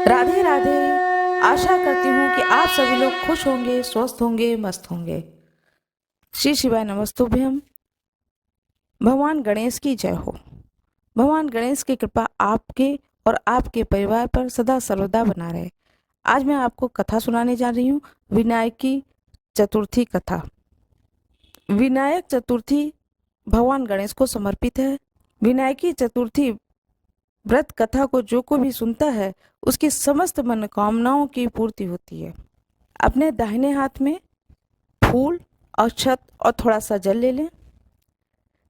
राधे राधे। आशा करती हूँ कि आप सभी लोग खुश होंगे, स्वस्थ होंगे, मस्त होंगे। श्री शिवाय नमस्तुभ्यम। भगवान गणेश की जय हो। भगवान गणेश की कृपा आपके और आपके परिवार पर सदा सर्वदा बना रहे। आज मैं आपको कथा सुनाने जा रही हूँ, विनायकी चतुर्थी कथा। विनायक चतुर्थी भगवान गणेश को समर्पित है। विनायकी चतुर्थी व्रत कथा को जो कोई भी सुनता है उसकी समस्त मनोकामनाओं की पूर्ति होती है। अपने दाहिने हाथ में फूल, अक्षत और थोड़ा सा जल ले लें।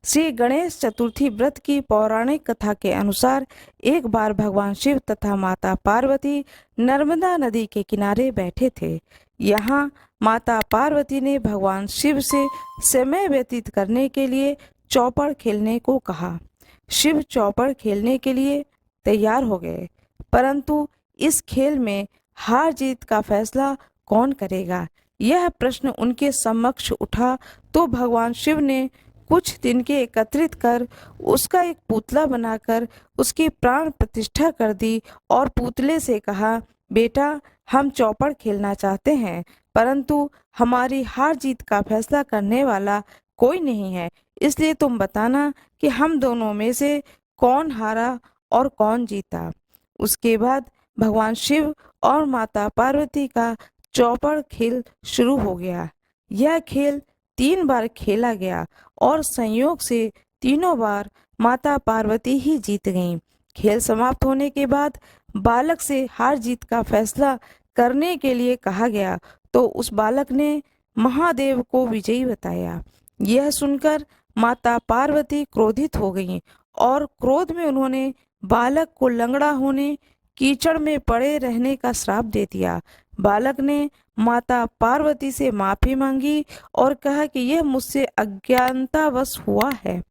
श्री गणेश चतुर्थी व्रत की पौराणिक कथा के अनुसार एक बार भगवान शिव तथा माता पार्वती नर्मदा नदी के किनारे बैठे थे। यहाँ माता पार्वती ने भगवान शिव से समय व्यतीत करने के लिए चौपड़ खेलने को कहा। शिव चौपड़ खेलने के लिए तैयार हो गए, परंतु इस खेल में हार जीत का फैसला कौन करेगा, यह प्रश्न उनके समक्ष उठा तो भगवान शिव ने कुछ तिनके एकत्रित कर उसका एक पुतला बनाकर उसकी प्राण प्रतिष्ठा कर दी और पुतले से कहा, बेटा, हम चौपड़ खेलना चाहते हैं, परंतु हमारी हार जीत का फैसला करने वाला कोई नहीं है, इसलिए तुम बताना कि हम दोनों में से कौन हारा और कौन जीता। उसके बाद भगवान शिव और माता पार्वती का चौपड़ खेल शुरू हो गया। यह खेल 3 बार खेला गया और संयोग से तीनों बार माता पार्वती ही जीत गईं। खेल समाप्त होने के बाद बालक से हार जीत का फैसला करने के लिए कहा गया तो उस बालक ने महादेव को विजयी बताया। यह सुनकर माता पार्वती क्रोधित हो गईं और क्रोध में उन्होंने बालक को लंगड़ा होने, कीचड़ में पड़े रहने का श्राप दे दिया। बालक ने माता पार्वती से माफी मांगी और कहा कि यह मुझसे अज्ञानतावश हुआ है,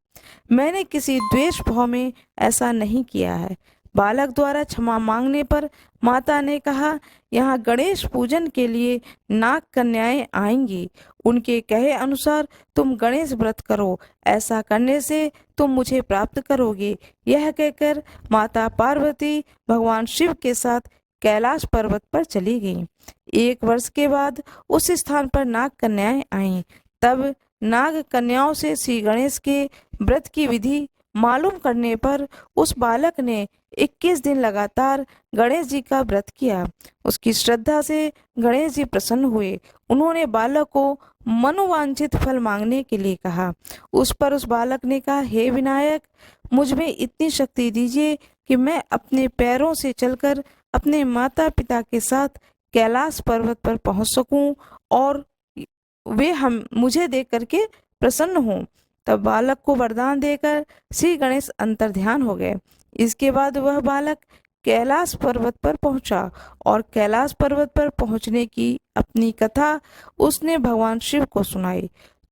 मैंने किसी द्वेष भाव में ऐसा नहीं किया है। बालक द्वारा क्षमा मांगने पर माता ने कहा, यहाँ गणेश पूजन के लिए नाग कन्याएं आएंगी, उनके कहे अनुसार तुम गणेश व्रत करो, ऐसा करने से तुम मुझे प्राप्त करोगे। यह कहकर माता पार्वती भगवान शिव के साथ कैलाश पर्वत पर चली गईं। 1 वर्ष के बाद उस स्थान पर नाग कन्याएं आईं। तब नाग कन्याओं से श्री गणेश के व्रत की विधि मालूम करने पर उस बालक ने 21 दिन लगातार गणेश जी का व्रत किया। उसकी श्रद्धा से गणेश जी प्रसन्न हुए। उन्होंने बालक को मनोवांछित फल मांगने के लिए कहा। उस पर उस बालक ने कहा, हे विनायक, मुझ में इतनी शक्ति दीजिए कि मैं अपने पैरों से चलकर अपने माता पिता के साथ कैलाश पर्वत पर पहुंच सकूं और वे हम मुझे देख करके प्रसन्न हों। तब बालक को वरदान देकर श्री गणेश अंतर्ध्यान हो गए। इसके बाद वह बालक कैलाश पर्वत पर पहुंचा और कैलाश पर्वत पर पहुंचने की अपनी कथा उसने भगवान शिव को सुनाई।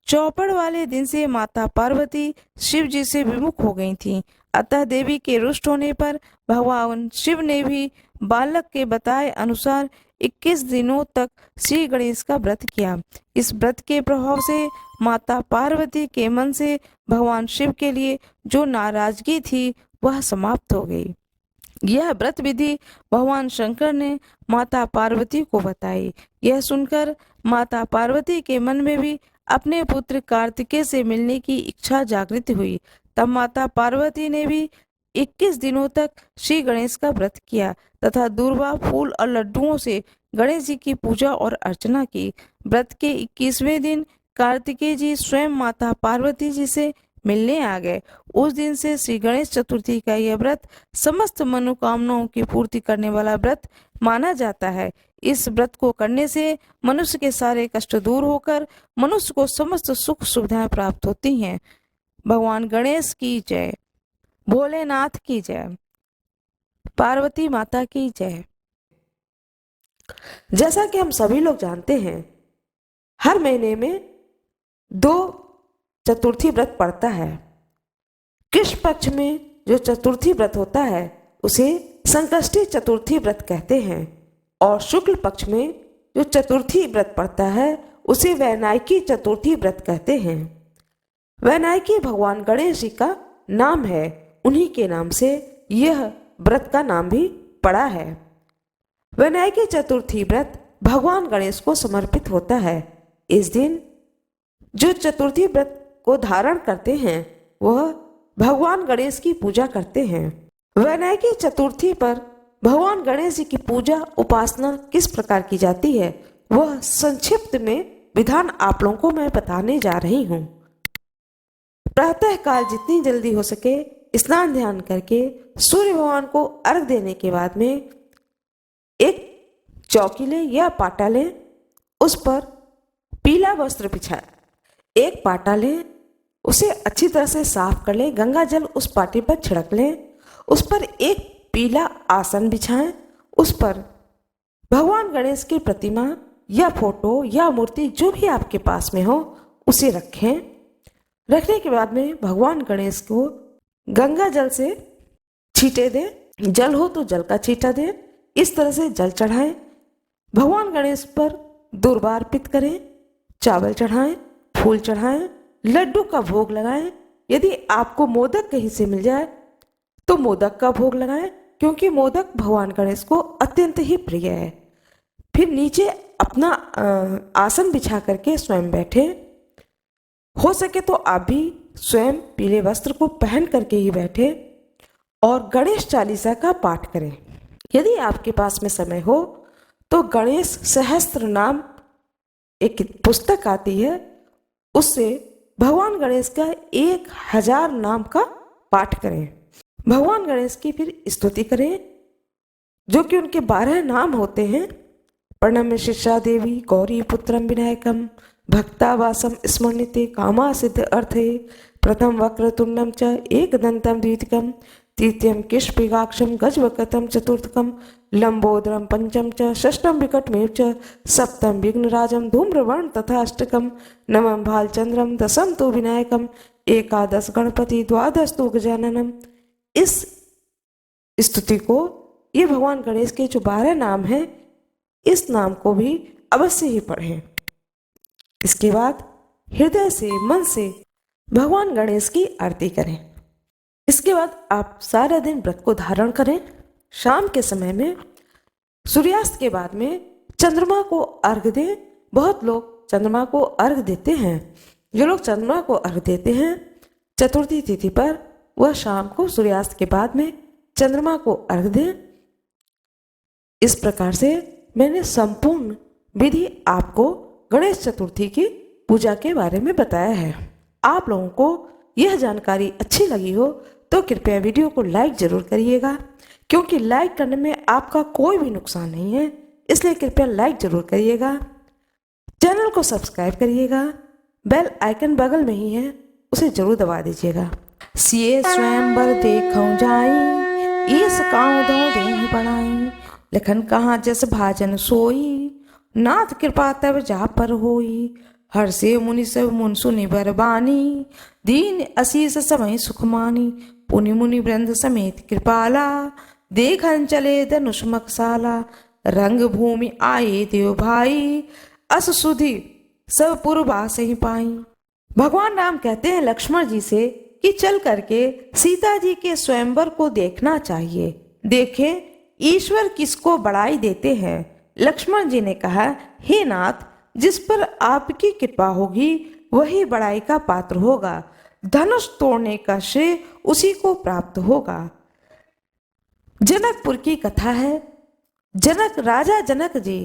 चौपड़ वाले दिन से माता पार्वती शिव जी से विमुख हो गई थीं। अतः देवी के रुष्ट होने पर भगवान शिव ने भी बालक के बताए अनुसार 21 दिनों तक श्री गणेश का व्रत किया। इस व्रत के प्रभाव से माता पार्वती के मन से भगवान शिव के लिए जो नाराजगी थी वह समाप्त हो गई। यह व्रत विधि भगवान शंकर ने माता पार्वती को बताई। यह सुनकर माता पार्वती के मन में भी अपने पुत्र कार्तिकेय से मिलने की इच्छा जागृत हुई। तब माता पार्वती ने भी 21 दिनों तक श्री गणेश का व्रत किया तथा दूर्वा, फूल और लड्डुओं से गणेश जी की पूजा और अर्चना की। व्रत के 21वें दिन कार्तिकेय जी स्वयं माता पार्वती जी से मिलने आ गए। उस दिन से श्री गणेश चतुर्थी का यह व्रत समस्त मनोकामनाओं की पूर्ति करने वाला व्रत माना जाता है। इस व्रत को करने से मनुष्य के सारे कष्ट दूर होकर मनुष्य को समस्त सुख सुविधाएं प्राप्त होती हैं। भगवान गणेश की जय, भोलेनाथ की जय, पार्वती माता की जय। जैसा कि हम सभी लोग जानते हैं, हर महीने में 2 चतुर्थी व्रत पड़ता है। कृष्ण पक्ष में जो चतुर्थी व्रत होता है उसे संकष्टी चतुर्थी व्रत कहते हैं और शुक्ल पक्ष में जो चतुर्थी व्रत पड़ता है उसे वैनायकी चतुर्थी व्रत कहते हैं। वैनायकी भगवान गणेश जी का नाम है, उन्हीं के नाम से यह व्रत का नाम भी पड़ा है। विनायकी चतुर्थी व्रत भगवान गणेश को समर्पित होता है। इस दिन जो चतुर्थी व्रत को धारण करते हैं वह भगवान गणेश की पूजा करते हैं। विनायकी चतुर्थी पर भगवान गणेश जी की पूजा उपासना किस प्रकार की जाती है वह संक्षिप्त में विधान आप लोगों को मैं बताने जा रही हूँ। प्रातः काल जितनी जल्दी हो सके स्नान ध्यान करके सूर्य भगवान को अर्घ देने के बाद में एक चौकी लें या पाटा लें, उस पर पीला वस्त्र बिछाएं। एक पाटा लें, उसे अच्छी तरह से साफ कर लें, गंगा जल उस पाटे पर छिड़क लें, उस पर एक पीला आसन बिछाएं, उस पर भगवान गणेश की प्रतिमा या फोटो या मूर्ति जो भी आपके पास में हो उसे रखें। रखने के बाद में भगवान गणेश को गंगा जल से छींटे दें, जल हो तो जल का छींटा दें, इस तरह से जल चढ़ाएं। भगवान गणेश पर दूर्वा अर्पित करें, चावल चढ़ाएं, फूल चढ़ाएं, लड्डू का भोग लगाएं। यदि आपको मोदक कहीं से मिल जाए तो मोदक का भोग लगाएं, क्योंकि मोदक भगवान गणेश को अत्यंत ही प्रिय है। फिर नीचे अपना आसन बिछा करके स्वयं बैठे। हो सके तो आप भी स्वयं पीले वस्त्र को पहन करके ही बैठे और गणेश चालीसा का पाठ करें। यदि आपके पास में समय हो तो गणेश सहस्त्र नाम एक पुस्तक आती है, उससे भगवान गणेश का 1000 नाम का पाठ करें। भगवान गणेश की फिर स्तुति करें, जो कि उनके 12 नाम होते हैं। प्रणम्य शिक्षा देवी गौरी पुत्रम विनायकम भक्तावासम स्मरणिते कामा सिद्ध अर्थे प्रथम वक्रतुंडम च एकदंतम द्वितीयम तृतीयम किष्पिगाक्षम गजवकतम चतुर्थकम लंबोदरम पंचम च षष्ठम विकटमेव च सप्तम विघ्नराजम धूम्रवर्ण तथा अष्टकम नवम भालचंद्रम दशम तो विनायकम एकादश गणपति द्वादश तो गजाननम। इस स्तुति को, ये भगवान गणेश के जो 12 नाम हैं, इस नाम को भी अवश्य ही पढ़ें। इसके बाद हृदय से मन से भगवान गणेश की आरती करें। इसके बाद आप सारा दिन व्रत को धारण करें। शाम के समय में सूर्यास्त के बाद में चंद्रमा को अर्घ दें। बहुत लोग चंद्रमा को अर्घ देते हैं। जो लोग चंद्रमा को अर्घ देते हैं चतुर्थी तिथि पर, वह शाम को सूर्यास्त के बाद में चंद्रमा को अर्घ दें। इस प्रकार से मैंने संपूर्ण विधि आपको गणेश चतुर्थी की पूजा के बारे में बताया है। आप लोगों को यह जानकारी अच्छी लगी हो तो कृपया वीडियो को लाइक जरूर करिएगा, क्योंकि लाइक करने में आपका कोई भी नुकसान नहीं है, इसलिए कृपया लाइक जरूर करिएगा। चैनल को सब्सक्राइब करिएगा, बेल आइकन बगल में ही है, उसे जरूर दबा दीजिएगा। सिए स्वयंवर देखऊं जाई ईस काऊ दो देहि बढ़ाई लखन कहाँ जस भाजन सोई नाथ कृपा तब जा पर होई हर से मुनि सब मुन सुनि बरबानी दीन असीस समय सुखमानी पुनि मुनि वृंद समेत कृपाला देखन चले धनुष मकसाला रंग भूमि आए देव भाई अस सुधि सब पूर्वास ही पाई। भगवान राम कहते हैं लक्ष्मण जी से कि चल करके सीता जी के स्वयंवर को देखना चाहिए। देखें ईश्वर किसको बड़ाई देते हैं। लक्ष्मण जी ने कहा, हे नाथ, जिस पर आपकी कृपा होगी वही बड़ाई का पात्र होगा। धनुष तोड़ने का श्रेय उसी को प्राप्त होगा। जनकपुर की कथा है। राजा जनक जी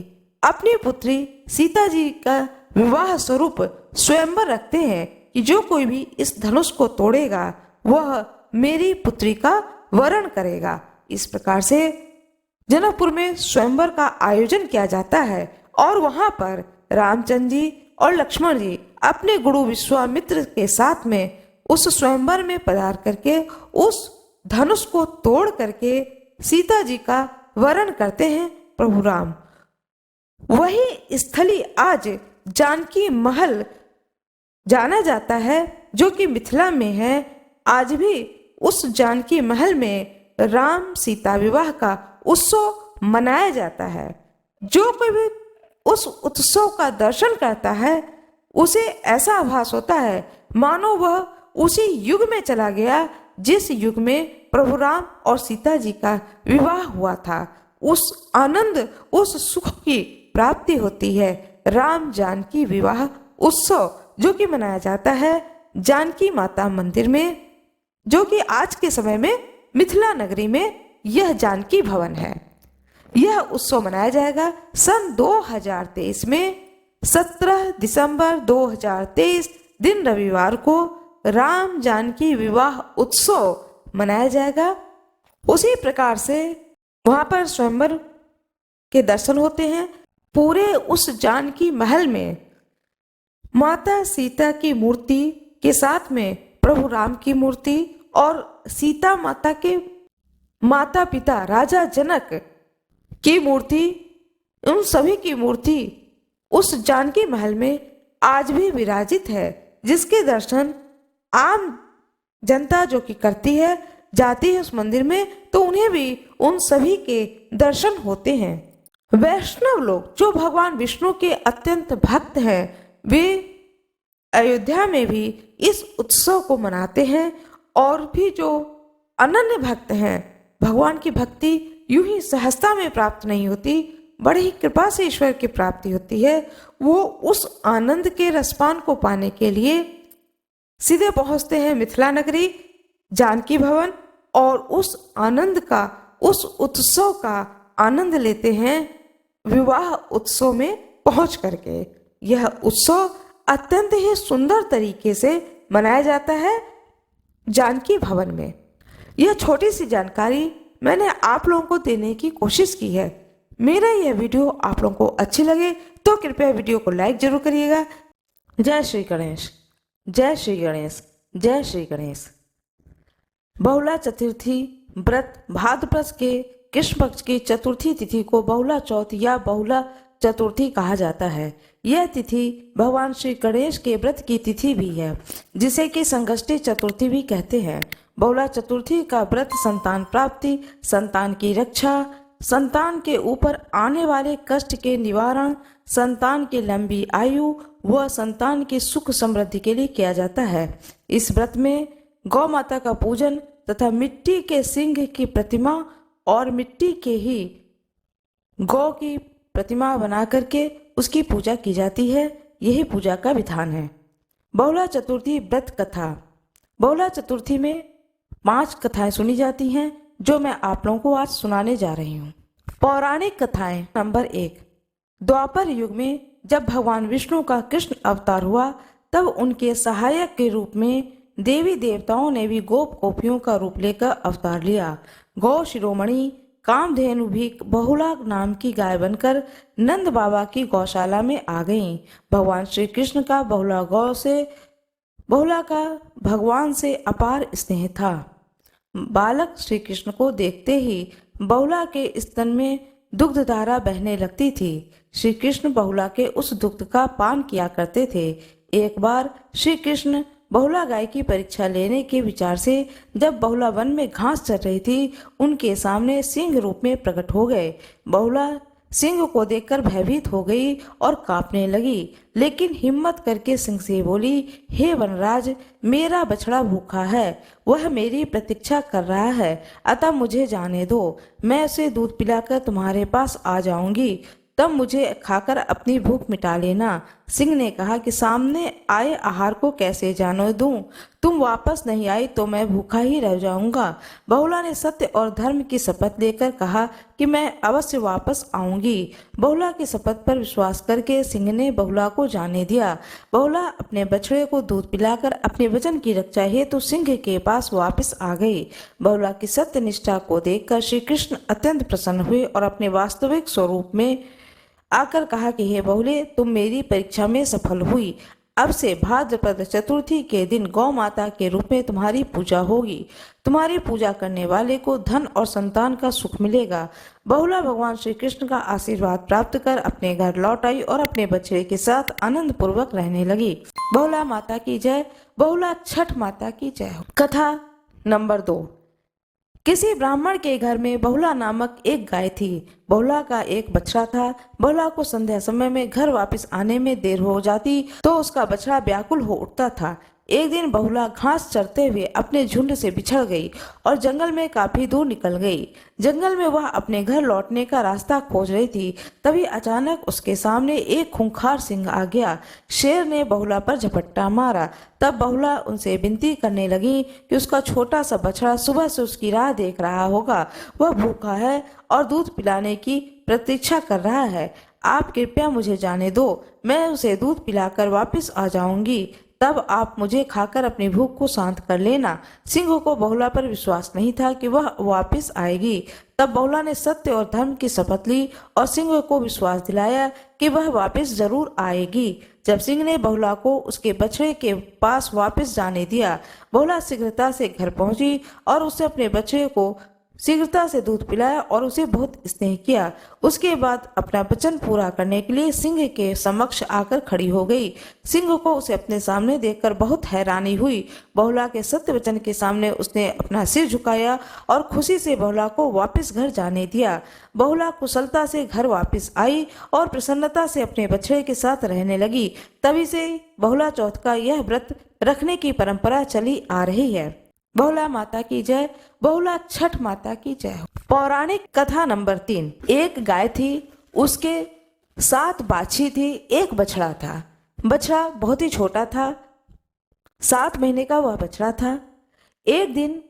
अपनी पुत्री सीता जी का विवाह स्वरूप स्वयंवर रखते हैं कि जो कोई भी इस धनुष को तोड़ेगा वह मेरी पुत्री का वरण करेगा। इस प्रकार से जनकपुर में स्वयंवर का आयोजन किया जाता है और वहां पर रामचंद्र जी और लक्ष्मण जी अपने गुरु विश्वामित्र के साथ में उस स्वयंवर में पधार करके उस धनुष को तोड़ करके सीता जी का वरण करते हैं प्रभु राम। वही स्थली आज जानकी महल जाना जाता है, जो कि मिथिला में है। आज भी उस जानकी महल में राम सीता विवाह का उत्सव मनाया जाता है। जो कोई भी उस उत्सव का दर्शन करता है उसे ऐसा आभास होता है मानो वह उसी युग में चला गया जिस युग में प्रभु राम और सीता जी का विवाह हुआ था। उस आनंद, उस सुख की प्राप्ति होती है। राम जानकी विवाह उत्सव जो कि मनाया जाता है जानकी माता मंदिर में, जो कि आज के समय में मिथिला नगरी में यह जानकी भवन है। यह उत्सव मनाया जाएगा सन 2023 में 17 दिसंबर 2023 दिन रविवार को राम जानकी विवाह उत्सव मनाया जाएगा। उसी प्रकार से वहां पर स्वयंवर के दर्शन होते हैं। पूरे उस जानकी महल में माता सीता की मूर्ति के साथ में प्रभु राम की मूर्ति और सीता माता के माता पिता राजा जनक की मूर्ति, उन सभी की मूर्ति उस जानकी महल में आज भी विराजित है, जिसके दर्शन आम जनता जो कि करती है, जाती है उस मंदिर में, तो उन्हें भी उन सभी के दर्शन होते हैं। वैष्णव लोग जो भगवान विष्णु के अत्यंत भक्त हैं, वे अयोध्या में भी इस उत्सव को मनाते हैं। और भी जो अनन्य भक्त हैं, भगवान की भक्ति यूं ही सहजता में प्राप्त नहीं होती, बड़ी ही कृपा से ईश्वर की प्राप्ति होती है। वो उस आनंद के रसपान को पाने के लिए सीधे पहुंचते हैं मिथिला नगरी जानकी भवन और उस आनंद का, उस उत्सव का आनंद लेते हैं विवाह उत्सव में पहुंच करके। यह उत्सव अत्यंत ही सुंदर तरीके से मनाया जाता है जानकी भवन में। यह छोटी सी जानकारी मैंने आप लोगों को देने की कोशिश की है। मेरा यह वीडियो आप लोगों को अच्छी लगे तो कृपया वीडियो को लाइक जरूर करिएगा। जय श्री गणेश, जय श्री गणेश, जय श्री गणेश। बहुला चतुर्थी व्रत भाद्रपद के कृष्ण पक्ष की चतुर्थी तिथि को बहुला चौथ या बहुला चतुर्थी कहा जाता है। यह तिथि भगवान श्री गणेश के व्रत की तिथि भी है, जिसे कि संकष्टी चतुर्थी भी कहते हैं। बहुला चतुर्थी का व्रत संतान प्राप्ति, संतान की रक्षा, संतान के ऊपर आने वाले कष्ट के निवारण, संतान की लंबी आयु व संतान की सुख समृद्धि के लिए किया जाता है। इस व्रत में गौ माता का पूजन तथा मिट्टी के सिंह की प्रतिमा और मिट्टी के ही गौ की प्रतिमा बना करके उसकी पूजा की जाती है। यही पूजा का विधान है। बहुला चतुर्थी व्रत कथा। बहुला चतुर्थी में 5 कथाएं सुनी जाती हैं, जो मैं आप लोगों को आज सुनाने जा रही हूँ। पौराणिक कथाएं। नंबर 1, द्वापर युग में जब भगवान विष्णु का कृष्ण अवतार हुआ, तब उनके सहायक के रूप में देवी देवताओं ने भी गोप गोपियों का रूप लेकर अवतार लिया। गौ शिरोमणि कामधेनु भी बहुला नाम की गाय बनकर नंद बाबा की गौशाला में आ गईं। भगवान श्री कृष्ण का बहुला का भगवान से अपार स्नेह था। बालक श्री कृष्ण को देखते ही बहुला के स्तन में दुग्ध धारा बहने लगती थी। श्री कृष्ण बहुला के उस दुग्ध का पान किया करते थे। एक बार श्री कृष्ण बहुला गाय की परीक्षा लेने के विचार से जब बहुला वन में घास चर रही थी, उनके सामने सिंह रूप में प्रकट हो गए। बहुला सिंह को देखकर भयभीत हो गई और कांपने लगी, लेकिन हिम्मत करके सिंह से बोली, हे वनराज, मेरा बछड़ा भूखा है, वह मेरी प्रतीक्षा कर रहा है, अतः मुझे जाने दो, मैं उसे दूध पिलाकर तुम्हारे पास आ जाऊंगी, तब मुझे खाकर अपनी भूख मिटा लेना। सिंह ने कहा कि सामने आए आहार को कैसे जाने दूं? तुम वापस नहीं आई तो मैं भूखा ही रह जाऊंगा। बहुला ने सत्य और धर्म की शपथ लेकर कहा कि मैं अवश्य वापस आऊंगी। बहुला की शपथ पर विश्वास करके सिंह ने बहुला को जाने दिया। बहुला अपने बछड़े को दूध पिलाकर अपने वचन की रक्षा हेतु सिंह के पास वापस आ गई। बहुला की सत्य निष्ठा को देखकर श्री कृष्ण अत्यंत प्रसन्न हुए और अपने वास्तविक स्वरूप में आकर कहा कि हे बहुले, तुम मेरी परीक्षा में सफल हुई। अब से भाद्रपद चतुर्थी के दिन गौ माता के रूप में तुम्हारी पूजा होगी। तुम्हारी पूजा करने वाले को धन और संतान का सुख मिलेगा। बहुला भगवान श्री कृष्ण का आशीर्वाद प्राप्त कर अपने घर लौट आई और अपने बछड़े के साथ आनंद पूर्वक रहने लगी। बहुला माता की जय। बहुला छठ माता की जय हो। कथा नंबर 2। किसी ब्राह्मण के घर में बहुला नामक एक गाय थी। बहुला का एक बछड़ा था। बहुला को संध्या समय में घर वापस आने में देर हो जाती तो उसका बछड़ा व्याकुल हो उठता था। एक दिन बहुला घास चरते हुए अपने झुंड से बिछड़ गई और जंगल में काफी दूर निकल गई। जंगल में वह अपने घर लौटने का रास्ता खोज रही थी, तभी अचानक उसके सामने एक खूंखार सिंह आ गया। शेर ने बहुला पर झपट्टा मारा। तब बहुला उनसे विनती करने लगी कि उसका छोटा सा बछड़ा सुबह से उसकी राह देख रहा होगा, वह भूखा है और दूध पिलाने की प्रतीक्षा कर रहा है। आप कृपया मुझे जाने दो, मैं उसे दूध पिलाकर वापस आ जाऊंगी, तब आप मुझे खाकर अपनी भूख को शांत कर लेना। सिंह को बहुला पर विश्वास नहीं था कि वह वापस आएगी। तब बहुला ने सत्य और धर्म की शपथ ली और सिंह को विश्वास दिलाया कि वह वापस जरूर आएगी। जब सिंह ने बहुला को उसके बछड़े के पास वापस जाने दिया, बहुला शीघ्रता से घर पहुंची और उसने अपने बछड़े को शीघ्रता से दूध पिलाया और उसे बहुत स्नेह किया। उसके बाद अपना वचन पूरा करने के लिए सिंह के समक्ष आकर खड़ी हो गई। सिंह को उसे अपने सामने देखकर बहुत हैरानी हुई। बहुला के सत्य वचन के सामने उसने अपना सिर झुकाया और खुशी से बहुला को वापस घर जाने दिया। बहुला कुशलता से घर वापस आई और प्रसन्नता से अपने बछड़े के साथ रहने लगी। तभी से बहुला चौथ का यह व्रत रखने की परंपरा चली आ रही है। बहुला माता की जय, बहुला छठ माता की जय। पौराणिक कथा नंबर 3। एक गाय थी, उसके 7 बाछी थी, एक बछड़ा था। बछड़ा बहुत ही छोटा था, 7 महीने का वह बछड़ा था। एक दिन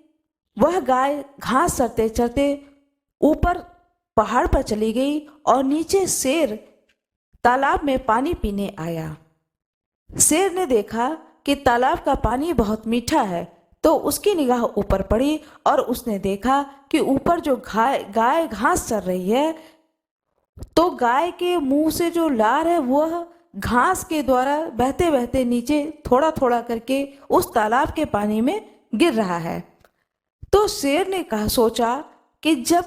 वह गाय घास चरते चरते ऊपर पहाड़ पर चली गई और नीचे शेर तालाब में पानी पीने आया। शेर ने देखा कि तालाब का पानी बहुत मीठा है, तो उसकी निगाह ऊपर पड़ी और उसने देखा कि ऊपर जो गाय घास चर रही है, तो गाय के मुंह से जो लार है वह घास के द्वारा बहते बहते नीचे थोड़ा थोड़ा करके उस तालाब के पानी में गिर रहा है। तो शेर ने सोचा कि जब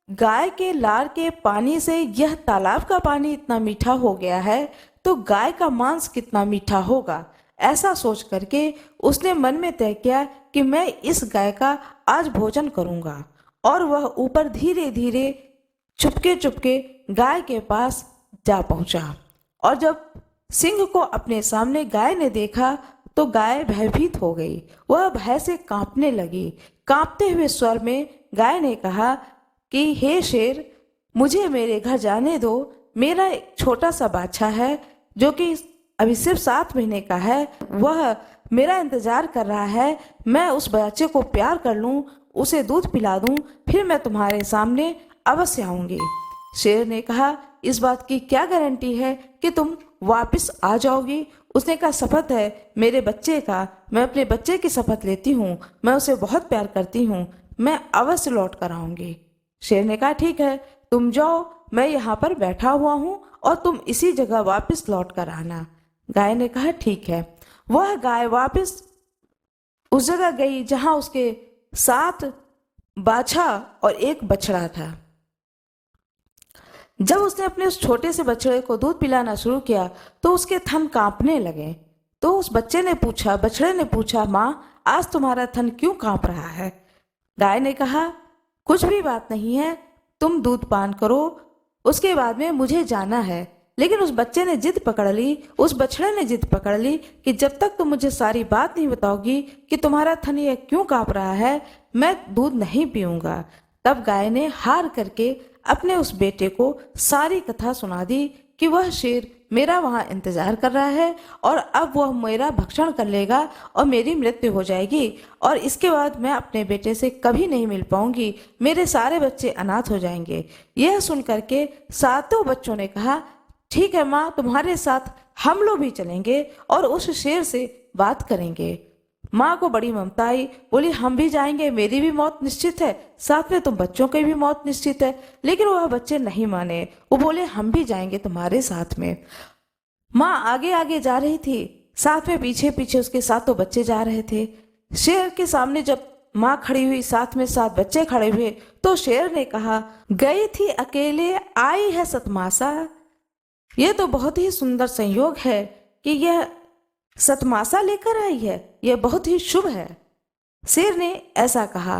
गाय के लार के पानी से यह तालाब का पानी इतना मीठा हो गया है, तो गाय का मांस कितना मीठा होगा। ऐसा सोच करके उसने मन में तय किया कि मैं इस गाय का आज भोजन करूंगा। और वह ऊपर धीरे धीरे चुपके चुपके गाय के पास जा पहुंचा। और जब सिंह को अपने सामने गाय ने देखा तो गाय भयभीत हो गई, वह भय से कांपने लगी। कांपते हुए स्वर में गाय ने कहा कि हे शेर, मुझे मेरे घर जाने दो। मेरा एक छोटा सा बाछा है जो कि अभी सिर्फ 7 महीने का है, वह मेरा इंतजार कर रहा है। मैं उस बच्चे को प्यार कर लूं, उसे दूध पिला दूं, फिर मैं तुम्हारे सामने अवश्य आऊंगी। शेर ने कहा, इस बात की क्या गारंटी है कि तुम वापस आ जाओगी? उसने कहा, शपथ है मेरे बच्चे का, मैं अपने बच्चे की शपथ लेती हूँ, मैं उसे बहुत प्यार करती हूँ, मैं अवश्य लौट कर आऊंगी। शेर ने कहा, ठीक है, तुम जाओ, मैं यहाँ पर बैठा हुआ हूँ और तुम इसी जगह वापस लौट कर आना। गाय ने कहा, ठीक है। वह गाय वापस उस जगह गई जहां उसके 7 बाछा और एक बछड़ा था। जब उसने अपने उस छोटे से बछड़े को दूध पिलाना शुरू किया तो उसके थन कांपने लगे। तो उस बच्चे ने पूछा, बछड़े ने पूछा, माँ, आज तुम्हारा थन क्यों कांप रहा है? गाय ने कहा, कुछ भी बात नहीं है, तुम दूध पान करो, उसके बाद में मुझे जाना है। लेकिन उस बच्चे ने जिद पकड़ ली, उस बछड़े ने जिद पकड़ ली कि जब तक तुम मुझे सारी बात नहीं बताओगी कि तुम्हारा थन ये क्यों कांप रहा है, मैं दूध नहीं पीऊंगा। तब गाय ने हार करके अपने उस बेटे को सारी कथा सुना दी कि वह शेर मेरा वहां इंतजार कर रहा है और अब वह मेरा भक्षण कर लेगा और मेरी मृत्यु हो जाएगी और इसके बाद मैं अपने बेटे से कभी नहीं मिल पाऊंगी, मेरे सारे बच्चे अनाथ हो जाएंगे। यह सुन करके 7 बच्चों ने कहा, ठीक है माँ, तुम्हारे साथ हम लोग भी चलेंगे और उस शेर से बात करेंगे। माँ को बड़ी ममता आई, बोली, हम भी जाएंगे, मेरी भी मौत निश्चित है, साथ में तुम बच्चों की भी मौत निश्चित है। लेकिन वह बच्चे नहीं माने, वो बोले, हम भी जाएंगे तुम्हारे साथ में। माँ आगे आगे जा रही थी, साथ में पीछे पीछे उसके 7 बच्चे जा रहे थे। शेर के सामने जब माँ खड़ी हुई, साथ में 7 बच्चे खड़े हुए, तो शेर ने कहा, गई थी अकेले, आई है सतमासा। यह तो बहुत ही सुंदर संयोग है कि यह सतमासा लेकर आई है, यह बहुत ही शुभ है। शेर ने ऐसा कहा।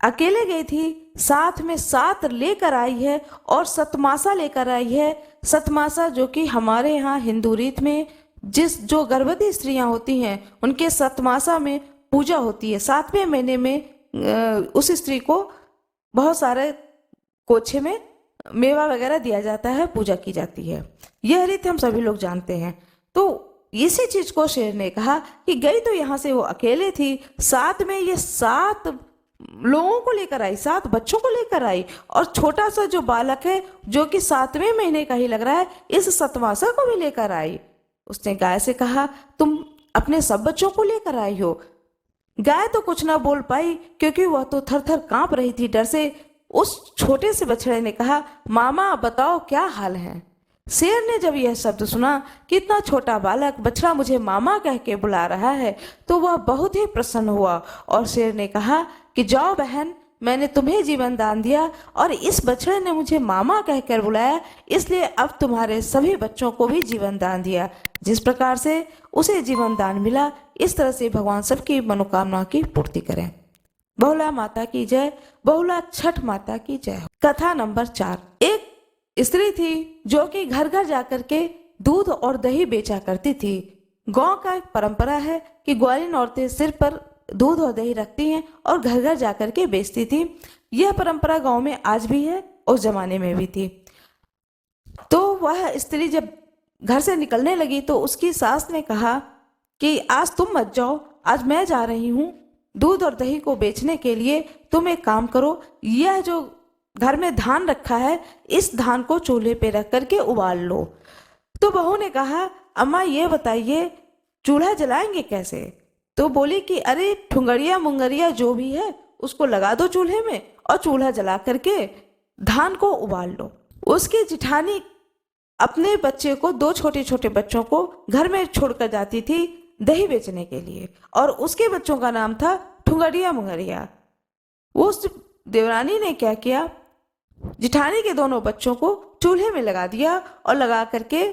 अकेले गई थी, साथ में 7 लेकर आई है और सतमासा लेकर आई है। सतमासा जो कि हमारे यहाँ हिंदू रीत में जिस जो गर्भवती स्त्रियां होती हैं उनके सतमासा में पूजा होती है। 7वें महीने में उस स्त्री को बहुत सारे कोछे में मेवा वगैरह दिया जाता है, पूजा की जाती है। यह रीति हम सभी लोग जानते हैं। तो इसी चीज को शेर ने कहा कि गई तो यहाँ से वो अकेले थी, साथ में ये 7 लोगों को लेकर आई, 7 बच्चों को लेकर आई, और छोटा सा जो बालक है जो कि 7वें महीने का ही लग रहा है, इस सतमासा को भी लेकर आई। उसने गाय से कहा, तुम अपने सब बच्चों को लेकर आई हो। गाय तो कुछ ना बोल पाई क्योंकि वह तो थर थर कांप रही थी डर से। उस छोटे से बछड़े ने कहा, मामा बताओ क्या हाल है। शेर ने जब यह शब्द सुना कि इतना छोटा बालक बछड़ा मुझे मामा कह के बुला रहा है, तो वह बहुत ही प्रसन्न हुआ और शेर ने कहा कि जाओ बहन, मैंने तुम्हें जीवन दान दिया और इस बछड़े ने मुझे मामा कहकर बुलाया, इसलिए अब तुम्हारे सभी बच्चों को भी जीवन दान दिया। जिस प्रकार से उसे जीवन दान मिला, इस तरह से भगवान सबकी मनोकामना की पूर्ति करें। बहुला माता की जय, बहुला छठ माता की जय। कथा नंबर 4। एक स्त्री थी जो कि घर घर जाकर के दूध और दही बेचा करती थी। गांव का एक परंपरा है कि ग्वालीन औरतें सिर पर दूध और दही रखती हैं और घर घर जाकर के बेचती थी। यह परंपरा गांव में आज भी है, उस जमाने में भी थी। तो वह स्त्री जब घर से निकलने लगी तो उसकी सास ने कहा कि आज तुम मत जाओ, आज मैं जा रही हूँ दूध और दही को बेचने के लिए। तुम एक काम करो, यह जो घर में धान रखा है, इस धान को चूल्हे पे रख करके उबाल लो। तो बहू ने कहा, अम्मा ये बताइए चूल्हा जलाएंगे कैसे? तो बोली कि अरे ठुंगरिया मुंगरिया जो भी है उसको लगा दो चूल्हे में और चूल्हा जला करके धान को उबाल लो। उसकी जिठानी अपने बच्चे को, 2 छोटे छोटे बच्चों को घर में छोड़कर जाती थी दही बेचने के लिए, और उसके बच्चों का नाम था ठुंगरिया मुंगरिया। उस देवरानी ने क्या किया, जिठानी के दोनों बच्चों को चूल्हे में लगा दिया और लगा करके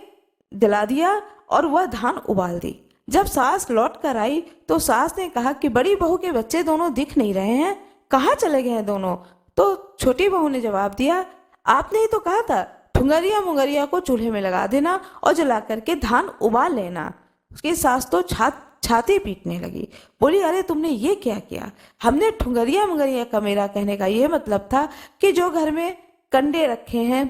जला दिया और वह धान उबाल दी। जब सास लौट कर आई तो सास ने कहा कि बड़ी बहू के बच्चे दोनों दिख नहीं रहे हैं, कहाँ चले गए हैं दोनों? तो छोटी बहू ने जवाब दिया, आपने ही तो कहा था ठुंगरिया मुंगरिया को चूल्हे में लगा देना और जला करके धान उबाल लेना। उसकी सास तो छाती पीटने लगी, बोली अरे तुमने ये क्या किया? हमने ठुंगरिया मुंगरिया का, मेरा कहने का ये मतलब था कि जो घर में कंडे रखे हैं,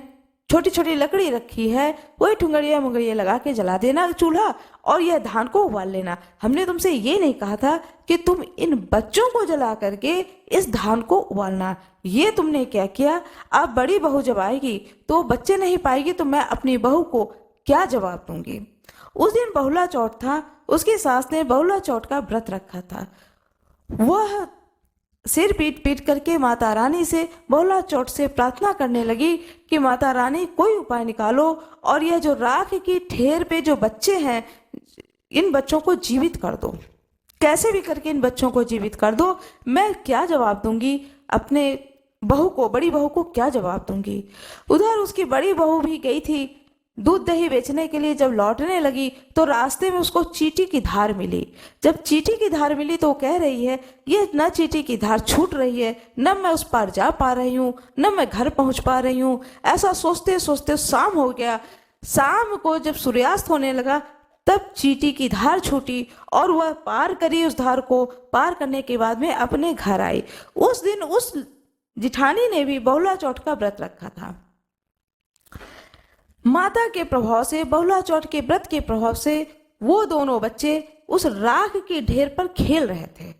छोटी छोटी लकड़ी रखी है, वही ठुंगरिया मुंगरिया लगा के जला देना चूल्हा और यह धान को उबाल लेना। हमने तुमसे ये नहीं कहा था कि तुम इन बच्चों को जला करके इस धान को उबालना। ये तुमने क्या किया? अब बड़ी बहू जब आएगी तो बच्चे नहीं पाएगी तो मैं अपनी बहू को क्या जवाब दूंगी? उस दिन बहुला चौथ था। उसकी सास ने बहुला चौथ का व्रत रखा था। वह सिर पीट पीट करके माता रानी से बहुला चौथ से प्रार्थना करने लगी कि माता रानी कोई उपाय निकालो और यह जो राख की ठेर पे जो बच्चे हैं, इन बच्चों को जीवित कर दो, कैसे भी करके इन बच्चों को जीवित कर दो। मैं क्या जवाब दूंगी अपने बहू को, बड़ी बहू को क्या जवाब दूंगी? उधर उसकी बड़ी बहू भी गई थी दूध दही बेचने के लिए। जब लौटने लगी तो रास्ते में उसको चींटी की धार मिली। जब चींटी की धार मिली तो वो कह रही है, ये न चींटी की धार छूट रही है, न मैं उस पार जा पा रही हूँ, न मैं घर पहुँच पा रही हूँ। ऐसा सोचते सोचते शाम हो गया। शाम को जब सूर्यास्त होने लगा तब चींटी की धार छूटी और वह पार करी। उस धार को पार करने के बाद में अपने घर आई। उस दिन उस जिठानी ने भी बहुला चौथ का व्रत रखा था। माता के प्रभाव से, बहुला चौथ के व्रत के प्रभाव से वो दोनों बच्चे उस राख की ढेर पर खेल रहे थे।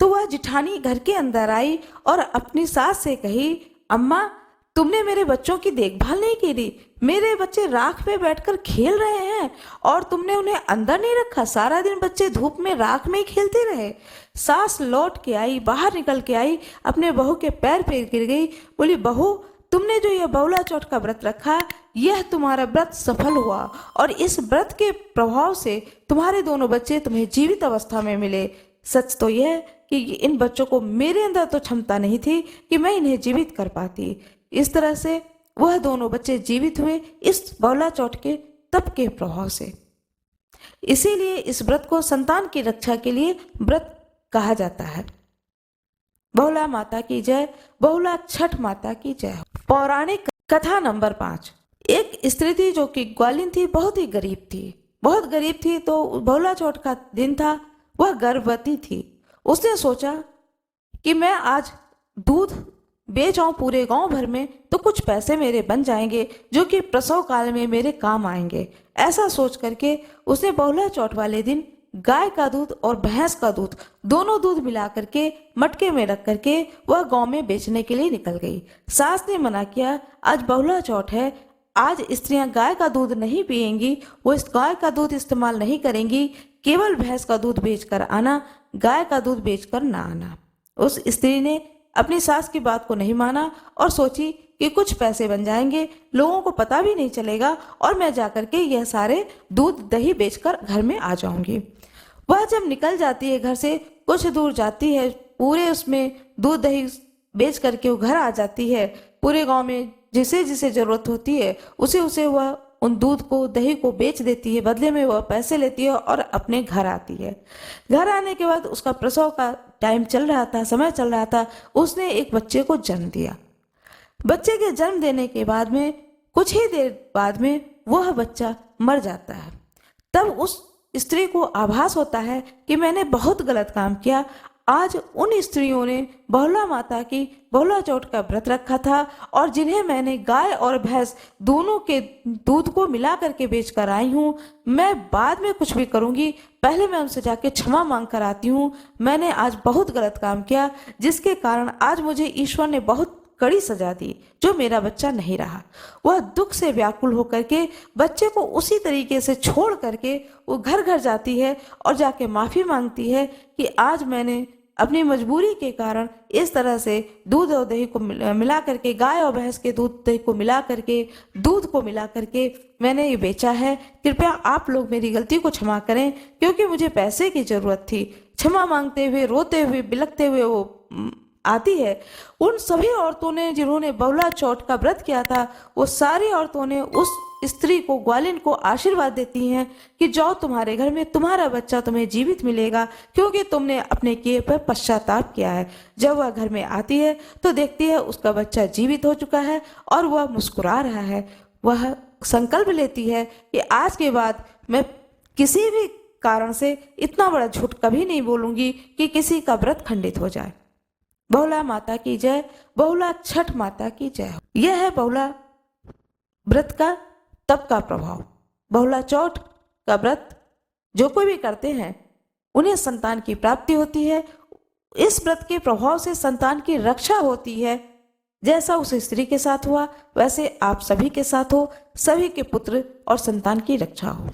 तो वह जिठानी घर के अंदर आई और अपनी सास से कही, अम्मा तुमने मेरे बच्चों की देखभाल नहीं की थी, मेरे बच्चे राख पे बैठकर खेल रहे हैं और तुमने उन्हें अंदर नहीं रखा, सारा दिन बच्चे धूप में राख में ही खेलते रहे। सास लौट के आई, बाहर निकल के आई, अपने बहू के पैर पे गिर गई, बोली बहू तुमने जो यह बहुला चौथ का व्रत रखा, यह तुम्हारा व्रत सफल हुआ और इस व्रत के प्रभाव से तुम्हारे दोनों बच्चे तुम्हें जीवित अवस्था में मिले। सच तो यह कि इन बच्चों को मेरे अंदर तो क्षमता नहीं थी कि मैं इन्हें जीवित कर पाती। इस तरह से वह दोनों बच्चे जीवित हुए इस बहुला चौथ के तप के प्रभाव से। इसीलिए इस व्रत को संतान की रक्षा के लिए व्रत कहा जाता है। बहुला माता की जय, बहुला छठ माता की जय। पौराणिक कथा नंबर 5। एक स्त्री थी जो कि ग्वालिन थी, बहुत ही गरीब थी। बहुत गरीब थी, तो बहुला चौथ का दिन था, वह गर्भवती थी। उसने सोचा कि मैं आज दूध बेच आऊं पूरे गांव भर में तो कुछ पैसे मेरे बन जाएंगे जो कि प्रसव काल में मेरे काम आएंगे। ऐसा सोच करके उसने बहुला चौथ वाले दिन गाय का दूध और भैंस का दूध दोनों दूध मिला करके मटके में रख करके वह गांव में बेचने के लिए निकल गई। सास ने मना किया, आज बहुला चौथ है, आज स्त्रियां गाय का दूध नहीं पिएंगी, वो इस गाय का दूध इस्तेमाल नहीं करेंगी, केवल भैंस का दूध बेचकर आना, गाय का दूध बेचकर ना आना। उस स्त्री ने अपनी सास की बात को नहीं माना और सोची कि कुछ पैसे बन जाएंगे, लोगों को पता भी नहीं चलेगा और मैं जाकर के यह सारे दूध दही बेचकर घर में आ जाऊंगी। वह जब निकल जाती है घर से, कुछ दूर जाती है, पूरे उसमें दूध दही बेच करके वो घर आ जाती है। पूरे गांव में जिसे जिसे जरूरत होती है उसे उसे वह उन दूध को दही को बेच देती है, बदले में वह पैसे लेती है और अपने घर आती है। घर आने के बाद उसका प्रसव का टाइम चल रहा था, समय चल रहा था, उसने एक बच्चे को जन्म दिया। बच्चे के जन्म देने के बाद में कुछ ही देर बाद में वह बच्चा मर जाता है। तब उस स्त्री को आभास होता है कि मैंने बहुत गलत काम किया। आज उन स्त्रियों ने बहुला माता की बहुला चौथ का व्रत रखा था और जिन्हें मैंने गाय और भैंस दोनों के दूध को मिला करके बेच कर आई हूँ, मैं बाद में कुछ भी करूँगी, पहले मैं उनसे जाके क्षमा मांग कर आती हूँ। मैंने आज बहुत गलत काम किया जिसके कारण आज मुझे ईश्वर ने बहुत कड़ी सजा दी, जो मेरा बच्चा नहीं रहा। वह दुख से व्याकुल होकर के बच्चे को उसी तरीके से छोड़ करके वो घर घर जाती है और जाके माफी मांगती है कि आज मैंने अपनी मजबूरी के कारण इस तरह से दूध और दही को मिला करके, गाय और भैंस के दूध दही को मिला करके, दूध को मिला करके मैंने ये बेचा है। कृपया आप लोग मेरी गलती को क्षमा करें, क्योंकि मुझे पैसे की जरूरत थी। क्षमा मांगते हुए, रोते हुए, बिलखते हुए वो आती है। उन सभी औरतों ने जिन्होंने बहुला चौथ का व्रत किया था, वो सारी औरतों ने उस स्त्री को, ग्वालिन को आशीर्वाद देती हैं कि जाओ, तुम्हारे घर में तुम्हारा बच्चा तुम्हें जीवित मिलेगा, क्योंकि तुमने अपने किए पर पश्चाताप किया है। जब वह घर में आती है तो देखती है उसका बच्चा जीवित हो चुका है और वह मुस्कुरा रहा है। वह संकल्प लेती है कि आज के बाद मैं किसी भी कारण से इतना बड़ा झूठ कभी नहीं बोलूंगी कि किसी का व्रत खंडित हो जाए। बहुला माता की जय, बहुला छठ माता की जय। यह है बहुला व्रत का तप का प्रभाव। बहुला चौथ का व्रत जो कोई भी करते हैं उन्हें संतान की प्राप्ति होती है। इस व्रत के प्रभाव से संतान की रक्षा होती है। जैसा उस स्त्री के साथ हुआ वैसे आप सभी के साथ हो, सभी के पुत्र और संतान की रक्षा हो।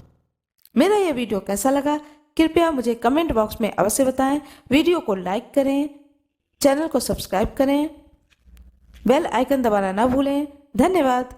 मेरा यह वीडियो कैसा लगा कृपया मुझे कमेंट बॉक्स में अवश्य बताएं। वीडियो को लाइक करें, चैनल को सब्सक्राइब करें, बेल आइकन दबाना ना भूलें। धन्यवाद।